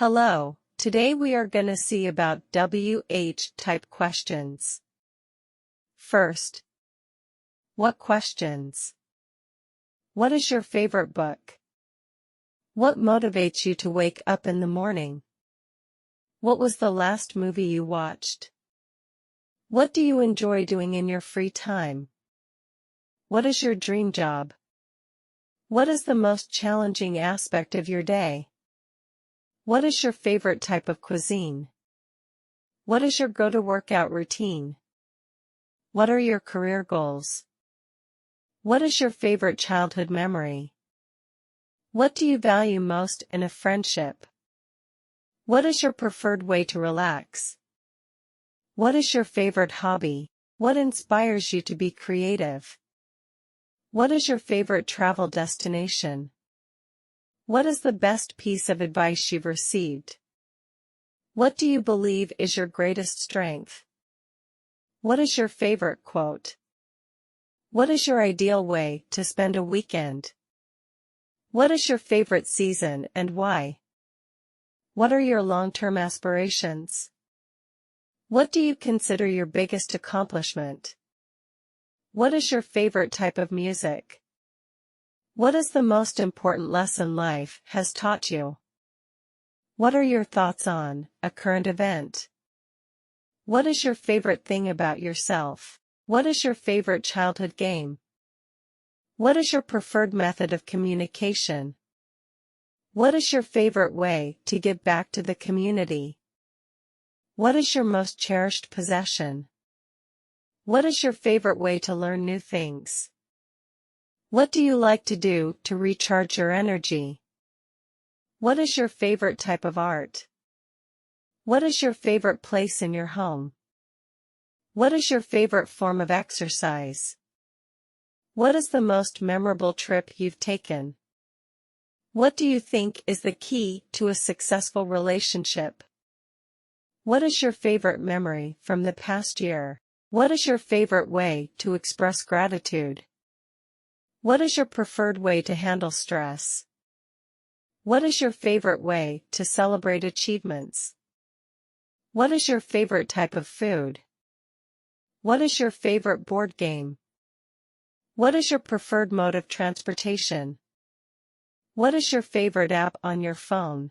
Hello, today we are gonna see about WH-type questions. First, what questions? What is your favorite book? What motivates you to wake up in the morning? What was the last movie you watched? What do you enjoy doing in your free time? What is your dream job? What is the most challenging aspect of your day? What is your favorite type of cuisine? What is your go-to-workout routine? What are your career goals? What is your favorite childhood memory? What do you value most in a friendship? What is your preferred way to relax? What is your favorite hobby? What inspires you to be creative? What is your favorite travel destination? What is the best piece of advice you've received? What do you believe is your greatest strength? What is your favorite quote? What is your ideal way to spend a weekend? What is your favorite season and why? What are your long-term aspirations? What do you consider your biggest accomplishment? What is your favorite type of music? What is the most important lesson life has taught you? What are your thoughts on a current event? What is your favorite thing about yourself? What is your favorite childhood game? What is your preferred method of communication? What is your favorite way to give back to the community? What is your most cherished possession? What is your favorite way to learn new things? What do you like to do to recharge your energy? What is your favorite type of art? What is your favorite place in your home? What is your favorite form of exercise? What is the most memorable trip you've taken? What do you think is the key to a successful relationship? What is your favorite memory from the past year? What is your favorite way to express gratitude? What is your preferred way to handle stress? What is your favorite way to celebrate achievements? What is your favorite type of food? What is your favorite board game? What is your preferred mode of transportation? What is your favorite app on your phone?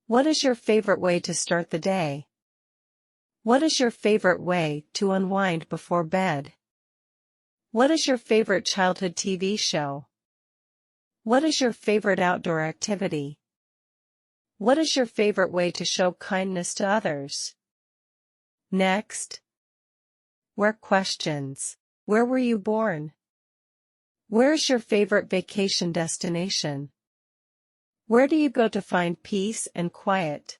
What is your favorite way to start the day? What is your favorite way to unwind before bed? What is your favorite childhood TV show? What is your favorite outdoor activity? What is your favorite way to show kindness to others? Next. Where questions? Where were you born? Where is your favorite vacation destination? Where do you go to find peace and quiet?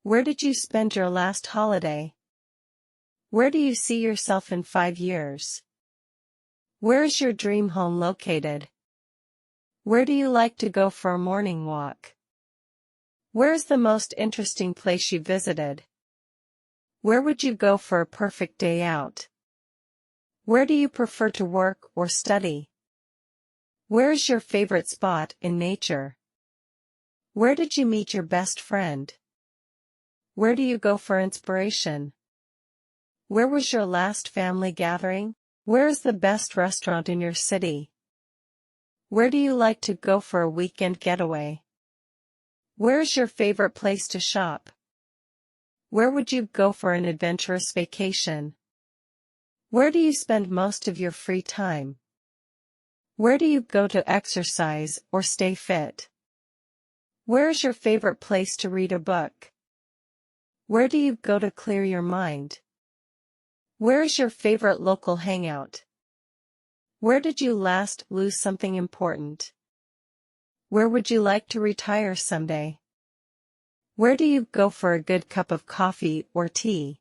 Where did you spend your last holiday? Where do you see yourself in 5 years? Where is your dream home located? Where do you like to go for a morning walk? Where is the most interesting place you visited? Where would you go for a perfect day out? Where do you prefer to work or study? Where is your favorite spot in nature? Where did you meet your best friend? Where do you go for inspiration? Where was your last family gathering? Where is the best restaurant in your city? Where do you like to go for a weekend getaway? Where is your favorite place to shop? Where would you go for an adventurous vacation? Where do you spend most of your free time? Where do you go to exercise or stay fit? Where is your favorite place to read a book? Where do you go to clear your mind? Where is your favorite local hangout? Where did you last lose something important? Where would you like to retire someday? Where do you go for a good cup of coffee or tea?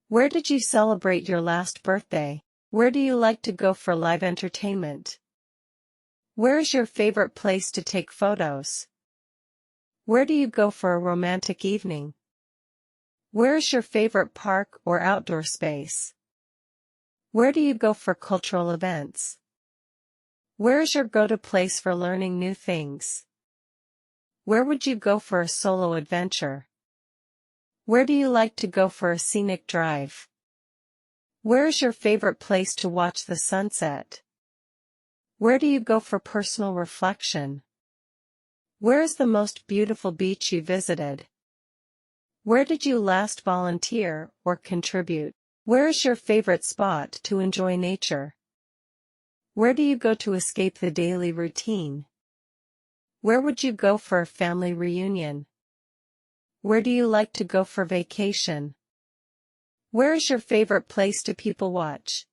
Where did you celebrate your last birthday? Where do you like to go for live entertainment? Where is your favorite place to take photos? Where do you go for a romantic evening? Where is your favorite park or outdoor space? Where do you go for cultural events? Where is your go-to place for learning new things? Where would you go for a solo adventure? Where do you like to go for a scenic drive? Where is your favorite place to watch the sunset? Where do you go for personal reflection? Where is the most beautiful beach you visited? Where did you last volunteer or contribute? Where is your favorite spot to enjoy nature? Where do you go to escape the daily routine? Where would you go for a family reunion? Where do you like to go for vacation? Where is your favorite place to people watch?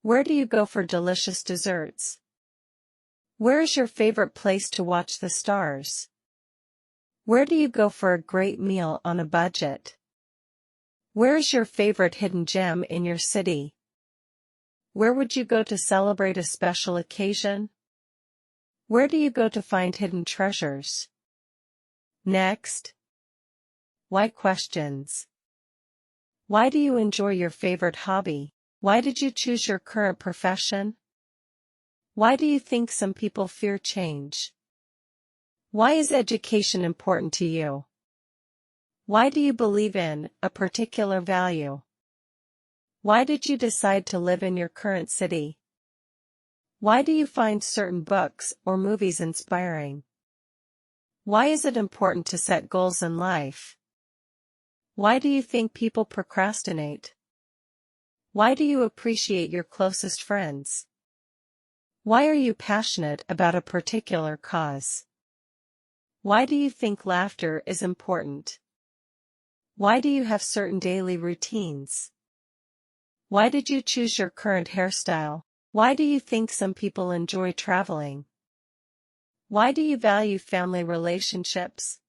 Where do you go for delicious desserts? Where is your favorite place to watch the stars? Where do you go for a great meal on a budget? Where is your favorite hidden gem in your city? Where would you go to celebrate a special occasion? Where do you go to find hidden treasures? Next. Why questions? Why do you enjoy your favorite hobby? Why did you choose your current profession? Why do you think some people fear change? Why is education important to you? Why do you believe in a particular value? Why did you decide to live in your current city? Why do you find certain books or movies inspiring? Why is it important to set goals in life? Why do you think people procrastinate? Why do you appreciate your closest friends? Why are you passionate about a particular cause? Why do you think laughter is important? Why do you have certain daily routines? Why did you choose your current hairstyle? Why do you think some people enjoy traveling? Why do you value family relationships?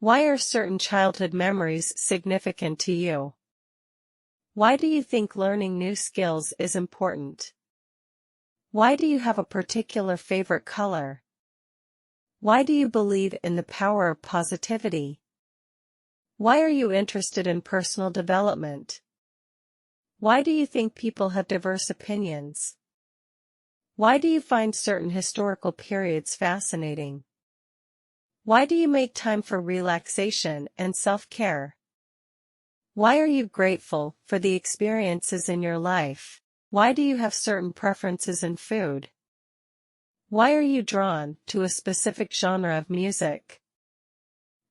Why are certain childhood memories significant to you? Why do you think learning new skills is important? Why do you have a particular favorite color? Why do you believe in the power of positivity? Why are you interested in personal development? Why do you think people have diverse opinions? Why do you find certain historical periods fascinating? Why do you make time for relaxation and self-care? Why are you grateful for the experiences in your life? Why do you have certain preferences in food? Why are you drawn to a specific genre of music?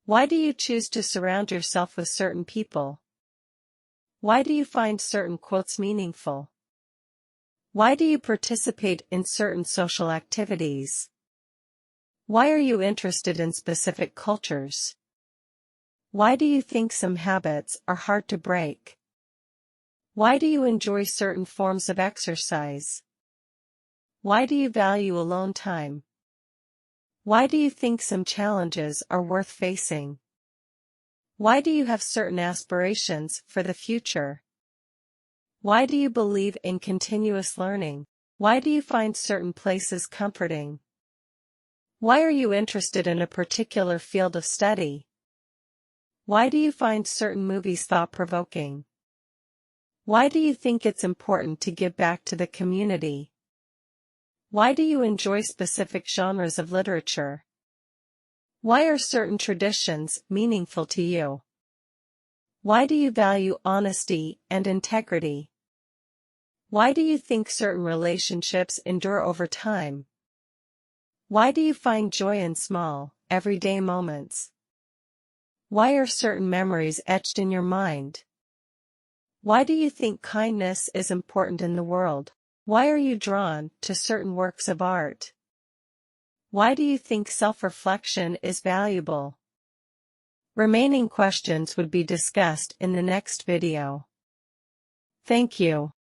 Why do you choose to surround yourself with certain people? Why do you find certain quotes meaningful? Why do you participate in certain social activities? Why are you interested in specific cultures? Why do you think some habits are hard to break? Why do you enjoy certain forms of exercise? Why do you value alone time? Why do you think some challenges are worth facing? Why do you have certain aspirations for the future? Why do you believe in continuous learning? Why do you find certain places comforting? Why are you interested in a particular field of study? Why do you find certain movies thought-provoking? Why do you think it's important to give back to the community? Why do you enjoy specific genres of literature? Why are certain traditions meaningful to you? Why do you value honesty and integrity? Why do you think certain relationships endure over time? Why do you find joy in small, everyday moments? Why are certain memories etched in your mind? Why do you think kindness is important in the world? Why are you drawn to certain works of art? Why do you think self-reflection is valuable? Remaining questions would be discussed in the next video. Thank you.